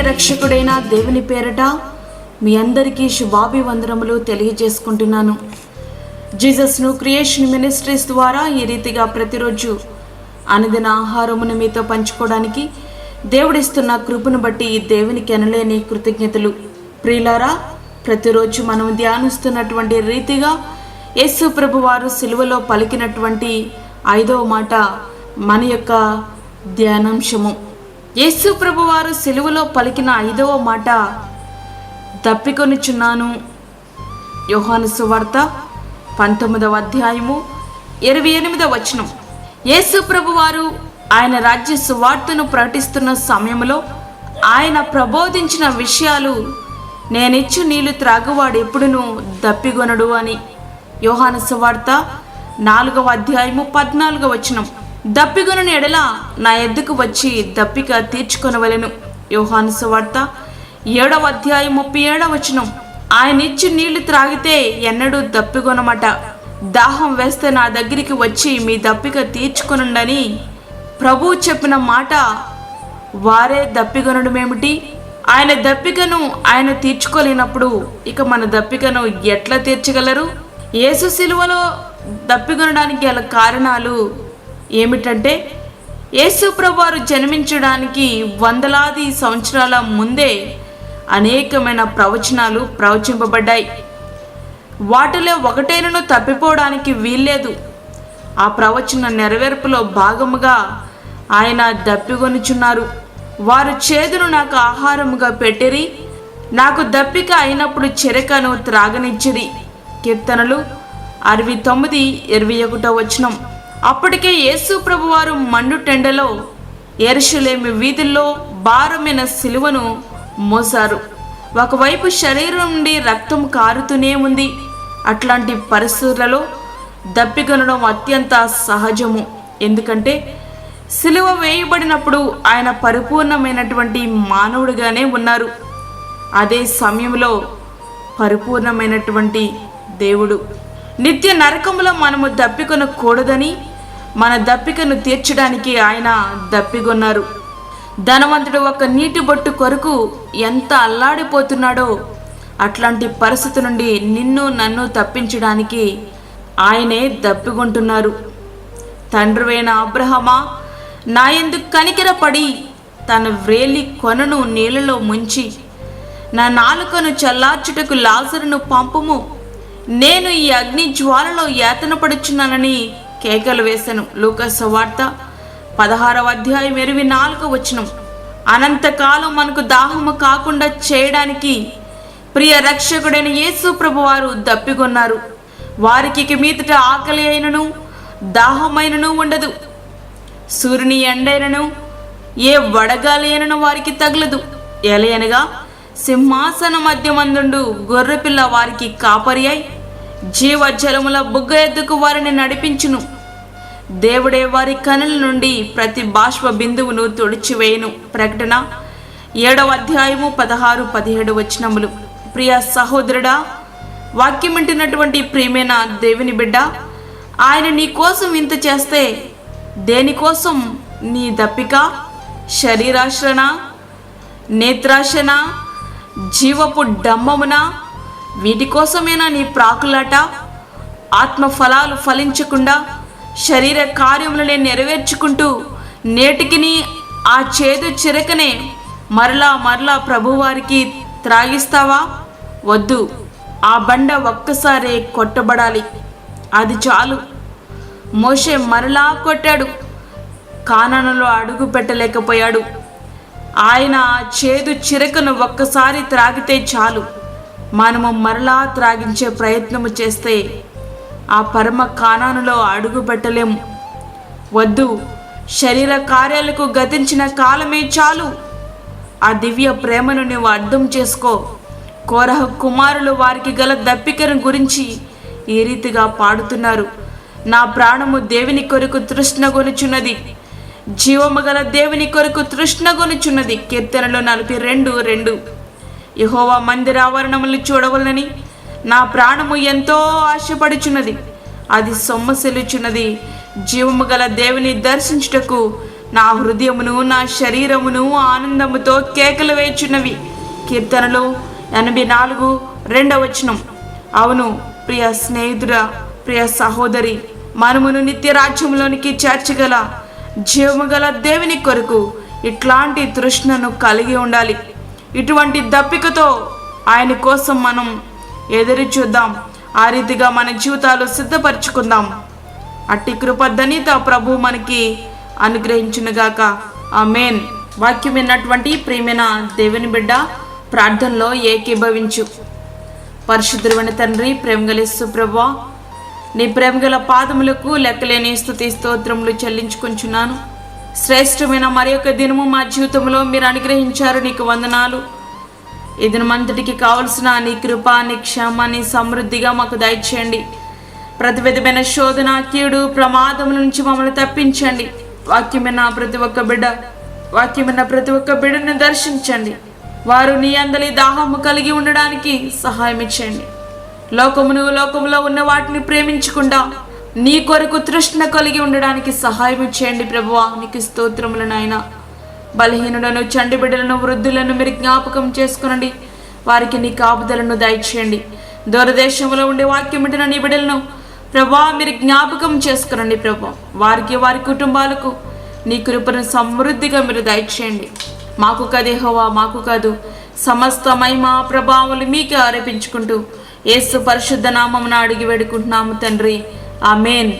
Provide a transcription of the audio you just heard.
రక్షకుడైన దేవుని పేరట మీ అందరికీ శుభాభివందనములు తెలియజేసుకుంటున్నాను. జీసస్ న్యూ క్రియేషన్ మినిస్ట్రీస్ ద్వారా ఈ రీతిగా ప్రతిరోజు అనుదిన ఆహారమును మీతో పంచుకోవడానికి దేవుడిస్తున్న కృపను బట్టి దేవునికి ఎనలేని కృతజ్ఞతలు. ప్రియులారా, ప్రతిరోజు మనం ధ్యానిస్తున్నటువంటి రీతిగా యేసు ప్రభు వారు సిలువలో పలికినటువంటి 5వ మాట మన యొక్క ధ్యానాంశము. యేసు ప్రభు వారు సిలువలో పలికిన 5వ మాట, దప్పికొనుచున్నాను. యోహాను సువార్త 19వ అధ్యాయము 28వ వచనం. యేసు ప్రభు వారు ఆయన రాజ్య సువార్తను ప్రకటిస్తున్న సమయంలో ఆయన ప్రబోధించిన విషయాలు, నేనిచ్చు నీళ్లు త్రాగువాడు ఎప్పుడునూ దప్పిగొనడు అని. యోహాను సువార్త 4వ అధ్యాయము 14వ వచనం. దప్పిగొనని ఎడల నా ఎద్దుకు వచ్చి దప్పిక తీర్చుకొనవలెను. యోహాను సువార్త 7వ అధ్యాయం 37వ వచనం. ఆయన ఇచ్చి నీళ్లు త్రాగితే ఎన్నడూ దప్పిగొనమట. దాహం వేస్తే నా దగ్గరికి వచ్చి మీ దప్పిక తీర్చుకొనుండని ప్రభువు చెప్పిన మాట, వారే దప్పిగొనడమేమిటి? ఆయన దప్పికను ఆయన తీర్చుకోలేనప్పుడు ఇక మన దప్పికను ఎట్లా తీర్చగలరు? యేసు సిలువలో దప్పిగొనడానికి గల కారణాలు ఏమిటంటే, యేసు ప్రభువారు జన్మించడానికి వందలాది సంవత్సరాల ముందే అనేకమైన ప్రవచనాలు ప్రవచింపబడ్డాయి. వాటిలో ఒకటైనను తప్పిపోవడానికి వీల్లేదు. ఆ ప్రవచన నెరవేర్పులో భాగముగా ఆయన దప్పిగొనుచున్నారు. వారు చేదును నాకు ఆహారముగా పెట్టిరి, నాకు దప్పిక అయినప్పుడు చెరకను త్రాగనిచ్చిరి. కీర్తనలు 69:21 వచనం. అప్పటికే యేసు ప్రభువారు మండుటెండలో యెరూషలేము వీధుల్లో భారమైన సిలువను మోసారు. ఒకవైపు శరీరం నుండి రక్తం కారుతూనే ఉంది. అట్లాంటి పరిస్థితులలో దప్పికొనడం అత్యంత సహజము. ఎందుకంటే సిలువ వేయబడినప్పుడు ఆయన పరిపూర్ణమైనటువంటి మానవుడిగానే ఉన్నారు. అదే సమయంలో పరిపూర్ణమైనటువంటి దేవుడు. నిత్య నరకములో మనము దప్పికొనకూడదని మన దప్పికను తీర్చడానికి ఆయన దప్పిగొన్నారు. ధనవంతుడు ఒక నీటి బొట్టు కొరకు ఎంత అల్లాడిపోతున్నాడో అట్లాంటి పరిస్థితి నుండి నిన్ను నన్ను తప్పించడానికి ఆయనే దప్పిగొంటున్నారు. తండ్రివైన అబ్రహమా, నా యందు కనికరపడి తన వ్రేలి కొనను నీళ్ళలో ముంచి నా నాలుకను చల్లార్చుటకు లాజరును పంపుము, నేను ఈ అగ్ని జ్వాలలో యాతన పడుచున్నానని కేకలు వేశాను. లూకా సువార్త 16వ అధ్యాయం 24వ వచనం. అనంతకాలం మనకు దాహము కాకుండా చేయడానికి ప్రియ రక్షకుడైన యేసు ప్రభువారు దప్పిగొన్నారు. వారికి ఇక మీదట ఆకలి అయినను దాహమైనను ఉండదు. సూర్యుని ఎండైనను ఏ వడగాలి అయినను వారికి తగలదు. ఎలయనగా సింహాసన మధ్యమందుండు గొర్రెపిల్ల వారికి కాపరి అయి జీవజలముల బుగ్గ ఎద్దుకు వారిని నడిపించును. దేవుడే వారి కనుల నుండి ప్రతి బాష్ప బిందువును తుడిచివేయును. ప్రకటన 7వ అధ్యాయము 16-17 వచనములు. ప్రియ సహోదరుడా, వాక్యం వింటున్నటువంటి ప్రియమైన దేవుని బిడ్డ, ఆయన నీ కోసం ఇంత చేస్తే దేనికోసం నీ దప్పిక? శరీరాశ్రణ, నేత్రాశన, జీవపు డంబమున, వీటి కోసమేనా నీ ప్రాకులాట? ఆత్మఫలాలు ఫలించకుండా శరీర కార్యములనే నెరవేర్చుకుంటూ నేటికిని ఆ చేదు చిరకనే మరలా మరలా ప్రభువారికి త్రాగిస్తావా? వద్దు. ఆ బండ ఒక్కసారే కొట్టబడాలి, అది చాలు. మోషే మరలా కొట్టాడు, కానానులో అడుగు పెట్టలేకపోయాడు. ఆయన ఆ చేదు చిరకను ఒక్కసారి త్రాగితే చాలు. మనము మరలా త్రాగించే ప్రయత్నము చేస్తే ఆ పరమ కానానులో అడుగు పెట్టలేము. వద్దు. శరీర కార్యాలకు గతించిన కాలమే చాలు. ఆ దివ్య ప్రేమను నువ్వు అర్థం చేసుకో. కోరహ కుమారులు వారికి గల దప్పికను గురించి ఈ రీతిగా పాడుతున్నారు. నా ప్రాణము దేవుని కొరకు తృష్ణగొనుచున్నది, జీవము గల దేవుని కొరకు తృష్ణగొనుచున్నది. కీర్తనలో 42:2. యెహోవా మందిర ఆవరణములు చూడవలనని నా ప్రాణము ఎంతో ఆశపడుచున్నది. అది సొమ్మసిల్లుచున్నది. జీవము గల దేవుని దర్శించుటకు నా హృదయమును నా శరీరమును ఆనందముతో కేకలు వేచున్నవి. కీర్తనలు 84:2. అవును ప్రియ స్నేహితుడా, ప్రియ సహోదరి, మనమును నిత్య రాజ్యంలోనికి చేర్చగల జీవము గల దేవుని కొరకు ఇట్లాంటి తృష్ణను కలిగి ఉండాలి. ఇటువంటి దప్పికతో ఆయన కోసం మనం ఎదురు చూద్దాం. ఆ రీతిగా మన జీవితాలు సిద్ధపరచుకుందాం. అట్టి కృపద్దనిత ప్రభు మనకి అనుగ్రహించునుగాక. ఆమేన్. వాక్యం విన్నటువంటి ప్రియమైన దేవుని బిడ్డ, ప్రార్థనలో ఏకీభవించు. పరిశుద్ధుడైన తండ్రి, ప్రేమగల యేసు ప్రభువా, నీ ప్రేమగల పాదములకు లెక్కలేని స్తుతి స్తోత్రములు చెల్లించుకుంటున్నాను. శ్రేష్టమైన మరి యొక్క దినము మా జీవితంలో మీరు అనుగ్రహించారు, నీకు వందనాలు. ఈ దినమంతటికి కావలసిన నీ కృప, నీ క్షేమాన్ని సమృద్ధిగా మాకు దయచేయండి. ప్రతి విధమైన శోధన, కీడు, ప్రమాదముల నుంచి మమ్మల్ని తప్పించండి. వాక్యమైన ప్రతి ఒక్క బిడ్డను దర్శించండి. వారు నీ అందలి దాహము కలిగి ఉండడానికి సహాయం ఇచ్చండి. లోకములో ఉన్న వాటిని ప్రేమించకుండా నీ కొరకు తృష్ణ కలిగి ఉండడానికి సహాయం ఇచ్చేయండి ప్రభువా. నీకు స్తోత్రములు నాయనా. బలహీనులను, చండి బిడ్డలను, వృద్ధులను మీరు జ్ఞాపకం చేసుకునండి. వారికి నీ కాపుదలను దయచేయండి. దూరదేశంలో ఉండే వాక్యం వింటున్న నీ బిడ్డలను ప్రభా మీరు జ్ఞాపకం చేసుకునండి ప్రభా. వారికి, వారి కుటుంబాలకు నీ కృపను సమృద్ధిగా మీరు దయచేయండి. మాకు కాదు యెహోవా, మాకు కాదు, సమస్త మహిమ ప్రభావాలు మీకే ఆరోపించుకుంటూ యేసు పరిశుద్ధ నామమున అడిగి వేడుకుంటున్నాము తండ్రి. ఆమేన్.